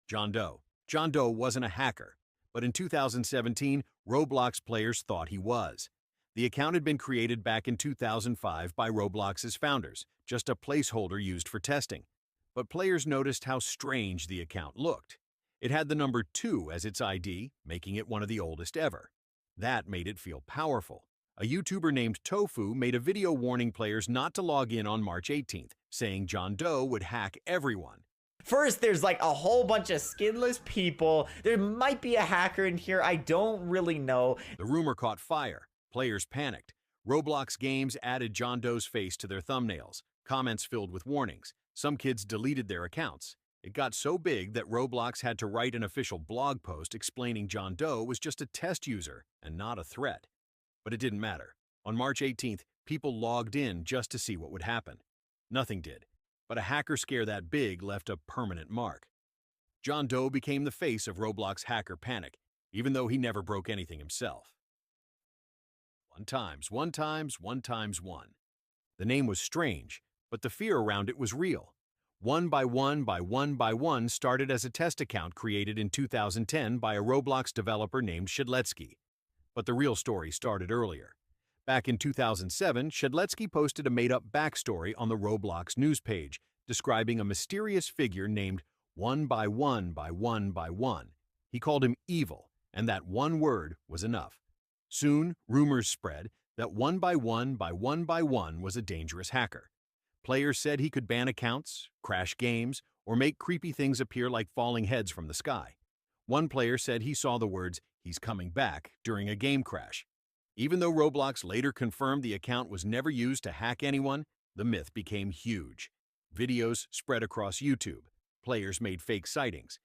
John Doe. John Doe wasn't a hacker, but in 2017, Roblox players thought he was. The account had been created back in 2005 by Roblox's founders, just a placeholder used for testing. But players noticed how strange the account looked. It had the number 2 as its ID, making it one of the oldest ever. That made it feel powerful. A YouTuber named Tofu made a video warning players not to log in on March 18th, saying John Doe would hack everyone. First, there's like a whole bunch of skinless people. There might be a hacker in here. I don't really know. The rumor caught fire. Players panicked. Roblox games added John Doe's face to their thumbnails. Comments filled with warnings. Some kids deleted their accounts. It got so big that Roblox had to write an official blog post explaining John Doe was just a test user and not a threat. But it didn't matter. On March 18th, people logged in just to see what would happen. Nothing did. But a hacker scare that big left a permanent mark. John Doe became the face of Roblox hacker panic, even though he never broke anything himself. One times one. The name was strange, but the fear around it was real. One by one started as a test account created in 2010 by a Roblox developer named Shedletsky. But the real story started earlier. Back in 2007, Shedletsky posted a made-up backstory on the Roblox news page, describing a mysterious figure named One by One. He called him evil, and that one word was enough. Soon, rumors spread that One by One was a dangerous hacker. Players said he could ban accounts, crash games, or make creepy things appear like falling heads from the sky. One player said he saw the words, "He's coming back," during a game crash. Even though Roblox later confirmed the account was never used to hack anyone, the myth became huge. Videos spread across YouTube. Players made fake sightings.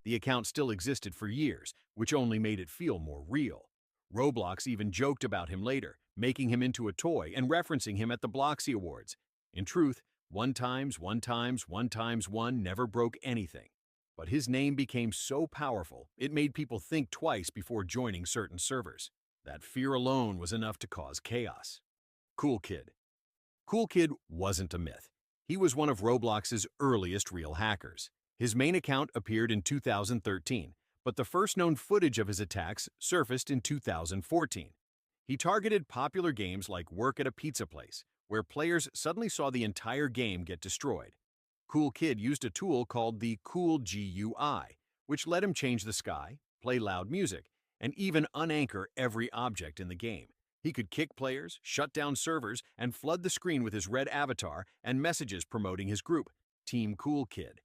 The account still existed for years, which only made it feel more real. Roblox even joked about him later, making him into a toy and referencing him at the Bloxy Awards. In truth, one times one never broke anything. But his name became so powerful, it made people think twice before joining certain servers. That fear alone was enough to cause chaos. Cool Kid. Cool Kid wasn't a myth. He was one of Roblox's earliest real hackers. His main account appeared in 2013, but the first known footage of his attacks surfaced in 2014. He targeted popular games like Work at a Pizza Place, where players suddenly saw the entire game get destroyed. Cool Kid used a tool called the Cool GUI, which let him change the sky, play loud music, and even unanchor every object in the game. He could kick players, shut down servers, and flood the screen with his red avatar and messages promoting his group, Team Cool Kid.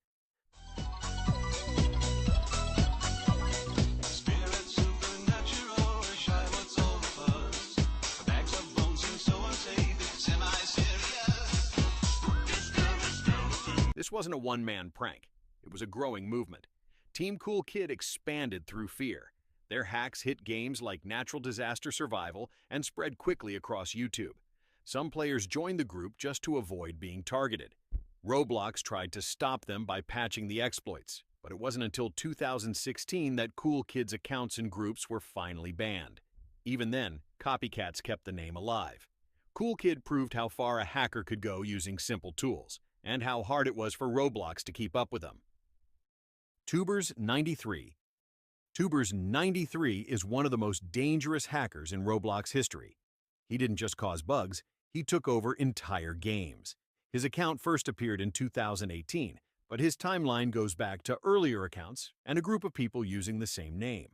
This wasn't a one-man prank. It was a growing movement. Team Cool Kid expanded through fear. Their hacks hit games like Natural Disaster Survival and spread quickly across YouTube. Some players joined the group just to avoid being targeted. Roblox tried to stop them by patching the exploits, but it wasn't until 2016 that Cool Kid's accounts and groups were finally banned. Even then, copycats kept the name alive. Cool Kid proved how far a hacker could go using simple tools, and how hard it was for Roblox to keep up with them. Tubers93. Tubers93 is one of the most dangerous hackers in Roblox history. He didn't just cause bugs, he took over entire games. His account first appeared in 2018, but his timeline goes back to earlier accounts and a group of people using the same name.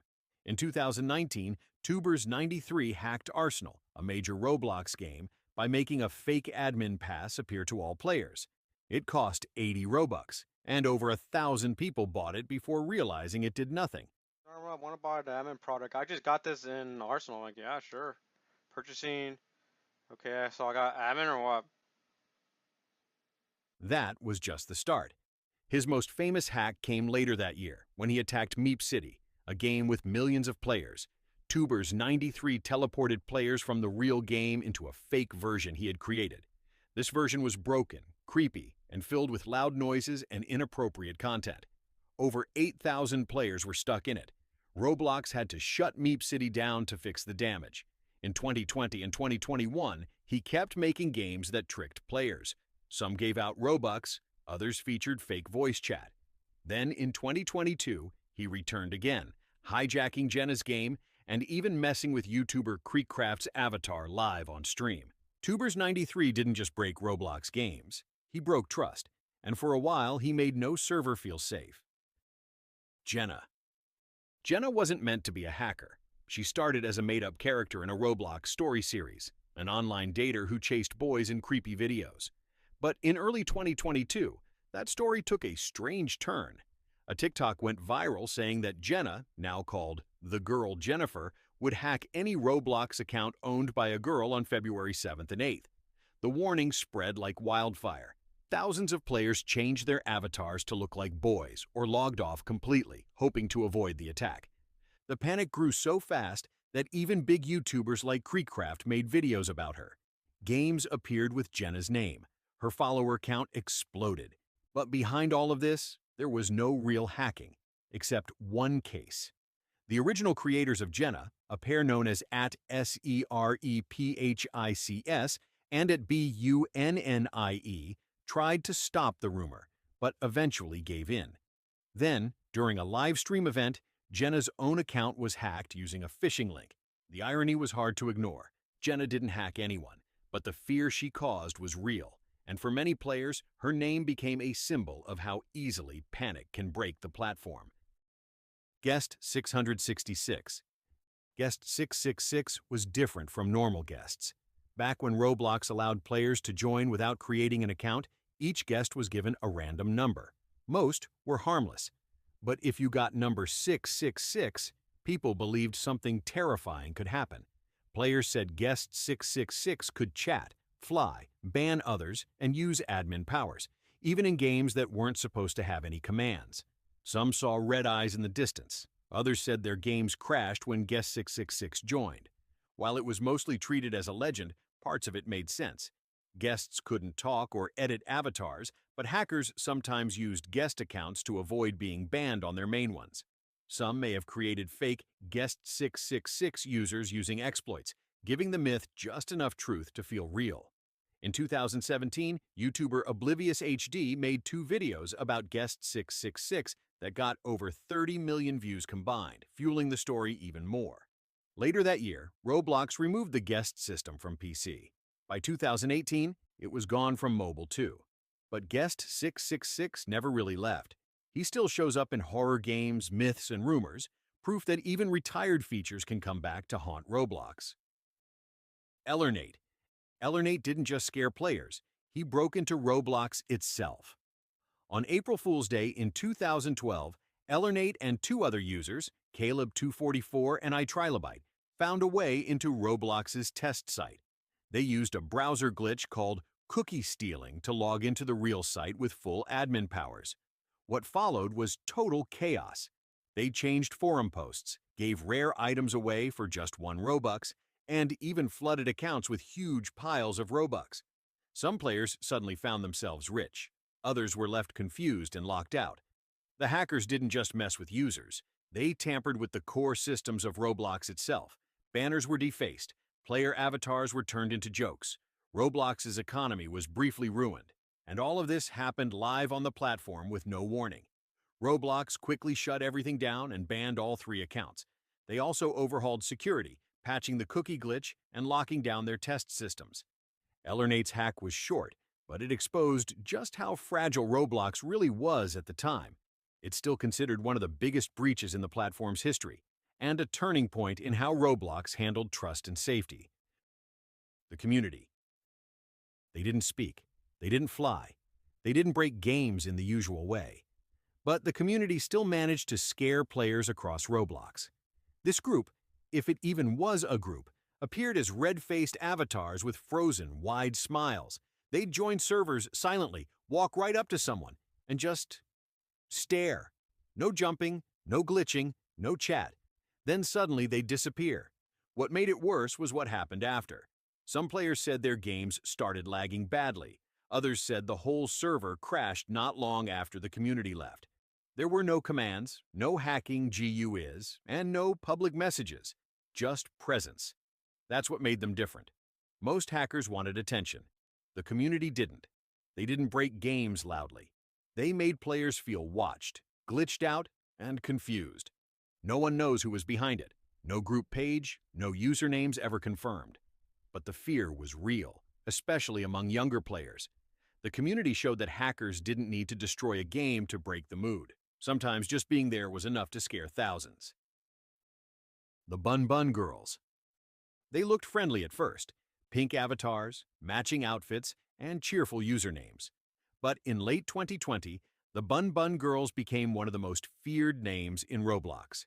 In 2019, Tubers93 hacked Arsenal, a major Roblox game, by making a fake admin pass appear to all players. It cost 80 Robux, and over 1,000 people bought it before realizing it did nothing. I want to buy the admin product. I just got this in Arsenal. Like, yeah, sure. Purchasing. Okay, so I got admin or what? That was just the start. His most famous hack came later that year, when he attacked Meep City, a game with millions of players. Tubers93 teleported players from the real game into a fake version he had created. This version was broken, creepy, and filled with loud noises and inappropriate content. Over 8,000 players were stuck in it. Roblox had to shut Meep City down to fix the damage. In 2020 and 2021, he kept making games that tricked players. Some gave out Robux, others featured fake voice chat. Then in 2022, he returned again, hijacking Jenna's game and even messing with YouTuber Creekcraft's avatar live on stream. Tubers93 didn't just break Roblox games, he broke trust, and for a while he made no server feel safe. Jenna. Jenna wasn't meant to be a hacker. She started as a made-up character in a Roblox story series, an online dater who chased boys in creepy videos. But in early 2022, that story took a strange turn. A TikTok went viral saying that Jenna, now called The Girl Jennifer, would hack any Roblox account owned by a girl on February 7th and 8th. The warning spread like wildfire. Thousands of players changed their avatars to look like boys or logged off completely, hoping to avoid the attack. The panic grew so fast that even big YouTubers like Creekcraft made videos about her. Games appeared with Jenna's name. Her follower count exploded. But behind all of this, there was no real hacking, except one case. The original creators of Jenna, a pair known as @SEREPHICS and @BUNNIE, tried to stop the rumor, but eventually gave in. Then, during a live stream event, Jenna's own account was hacked using a phishing link. The irony was hard to ignore. Jenna didn't hack anyone, but the fear she caused was real, and for many players, her name became a symbol of how easily panic can break the platform. Guest 666. Guest 666 was different from normal guests. Back when Roblox allowed players to join without creating an account, each guest was given a random number. Most were harmless. But if you got number 666, people believed something terrifying could happen. Players said guest 666 could chat, fly, ban others, and use admin powers, even in games that weren't supposed to have any commands. Some saw red eyes in the distance. Others said their games crashed when guest 666 joined. While it was mostly treated as a legend, parts of it made sense. Guests couldn't talk or edit avatars, but hackers sometimes used guest accounts to avoid being banned on their main ones. Some may have created fake guest 666 users using exploits, giving the myth just enough truth to feel real. In 2017, YouTuber Oblivious HD made 2 videos about guest 666 that got over 30 million views combined, fueling the story even more. Later that year, Roblox removed the guest system from PC. By 2018, it was gone from mobile too. But guest 666 never really left. He still shows up in horror games, myths, and rumors, proof that even retired features can come back to haunt Roblox. Ellernate. Ellernate didn't just scare players, he broke into Roblox itself. On April Fool's Day in 2012, Ellernate and 2 other users, Caleb244 and iTrilobite, found a way into Roblox's test site. They used a browser glitch called cookie stealing to log into the real site with full admin powers. What followed was total chaos. They changed forum posts, gave rare items away for just 1 Robux, and even flooded accounts with huge piles of Robux. Some players suddenly found themselves rich. Others were left confused and locked out. The hackers didn't just mess with users. They tampered with the core systems of Roblox itself. Banners were defaced. Player avatars were turned into jokes. Roblox's economy was briefly ruined. And all of this happened live on the platform with no warning. Roblox quickly shut everything down and banned all 3 accounts. They also overhauled security, patching the cookie glitch and locking down their test systems. Ellernate's hack was short, but it exposed just how fragile Roblox really was at the time. It's still considered one of the biggest breaches in the platform's history, and a turning point in how Roblox handled trust and safety. The community. They didn't speak. They didn't fly. They didn't break games in the usual way. But the community still managed to scare players across Roblox. This group, if it even was a group, appeared as red-faced avatars with frozen, wide smiles. They'd join servers silently, walk right up to someone, and just stare. No jumping, no glitching, no chat. Then suddenly they'd disappear. What made it worse was what happened after. Some players said their games started lagging badly. Others said the whole server crashed not long after the community left. There were no commands, no hacking GUIs, and no public messages, just presence. That's what made them different. Most hackers wanted attention. The community didn't. They didn't break games loudly. They made players feel watched, glitched out, and confused. No one knows who was behind it. No group page, no usernames ever confirmed. But the fear was real, especially among younger players. The community showed that hackers didn't need to destroy a game to break the mood. Sometimes just being there was enough to scare thousands. The Bun Bun Girls. They looked friendly at first. Pink avatars, matching outfits, and cheerful usernames. But in late 2020, the Bun Bun Girls became one of the most feared names in Roblox.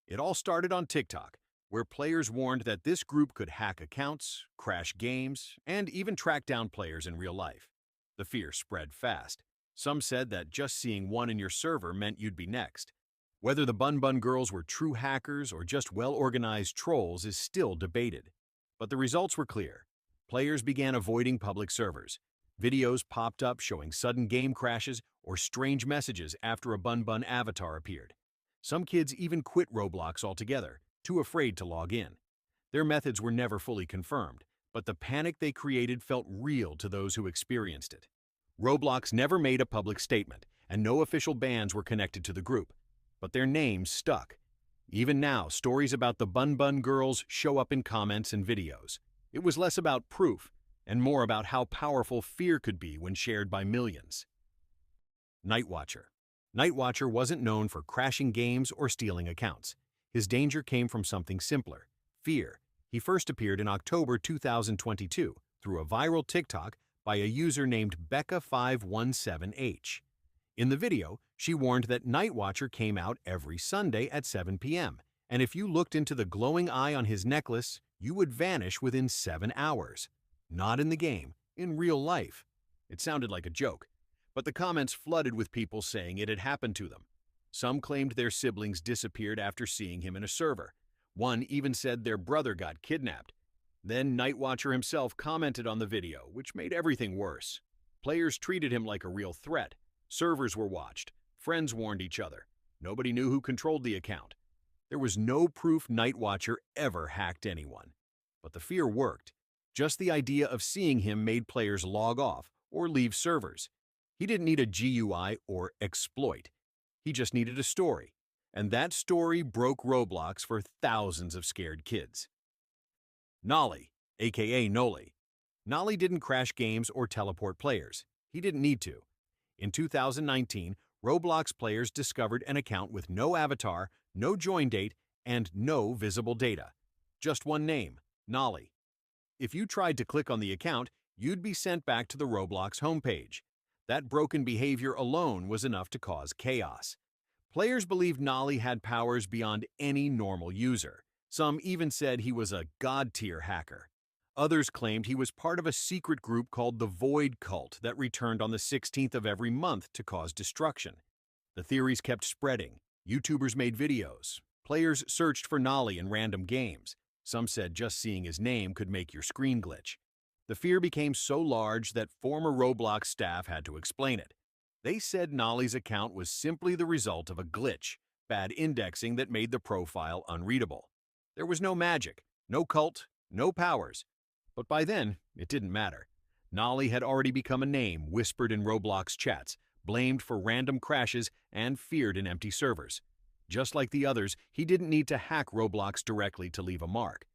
It all started on TikTok, where players warned that this group could hack accounts, crash games, and even track down players in real life. The fear spread fast. Some said that just seeing one in your server meant you'd be next. Whether the Bun Bun Girls were true hackers or just well-organized trolls is still debated. But the results were clear. Players began avoiding public servers. Videos popped up showing sudden game crashes or strange messages after a Bun Bun avatar appeared. Some kids even quit Roblox altogether, too afraid to log in. Their methods were never fully confirmed, but the panic they created felt real to those who experienced it. Roblox never made a public statement, and no official bans were connected to the group. But their names stuck. Even now, stories about the Bun Bun Girls show up in comments and videos. It was less about proof and more about how powerful fear could be when shared by millions. Nightwatcher. Nightwatcher wasn't known for crashing games or stealing accounts. His danger came from something simpler: fear. He first appeared in October 2022 through a viral TikTok by a user named Becca517H. In the video, she warned that Nightwatcher came out every Sunday at 7 p.m., and if you looked into the glowing eye on his necklace, you would vanish within 7 hours. Not in the game, in real life. It sounded like a joke, but the comments flooded with people saying it had happened to them. Some claimed their siblings disappeared after seeing him in a server. One even said their brother got kidnapped. Then Nightwatcher himself commented on the video, which made everything worse. Players treated him like a real threat. Servers were watched. Friends warned each other. Nobody knew who controlled the account. There was no proof Nightwatcher ever hacked anyone. But the fear worked. Just the idea of seeing him made players log off or leave servers. He didn't need a GUI or exploit. He just needed a story. And that story broke Roblox for thousands of scared kids. Nolly, aka Noli. Nolly didn't crash games or teleport players. He didn't need to. In 2019, Roblox players discovered an account with no avatar, no join date, and no visible data. Just one name, Nolly. If you tried to click on the account, you'd be sent back to the Roblox homepage. That broken behavior alone was enough to cause chaos. Players believed Nolly had powers beyond any normal user. Some even said he was a god-tier hacker. Others claimed he was part of a secret group called the Void Cult that returned on the 16th of every month to cause destruction. The theories kept spreading. YouTubers made videos. Players searched for Nolly in random games. Some said just seeing his name could make your screen glitch. The fear became so large that former Roblox staff had to explain it. They said Nolly's account was simply the result of a glitch, bad indexing that made the profile unreadable. There was no magic, no cult, no powers. But by then, it didn't matter. Nolly had already become a name whispered in Roblox chats, blamed for random crashes, and feared in empty servers. Just like the others, he didn't need to hack Roblox directly to leave a mark.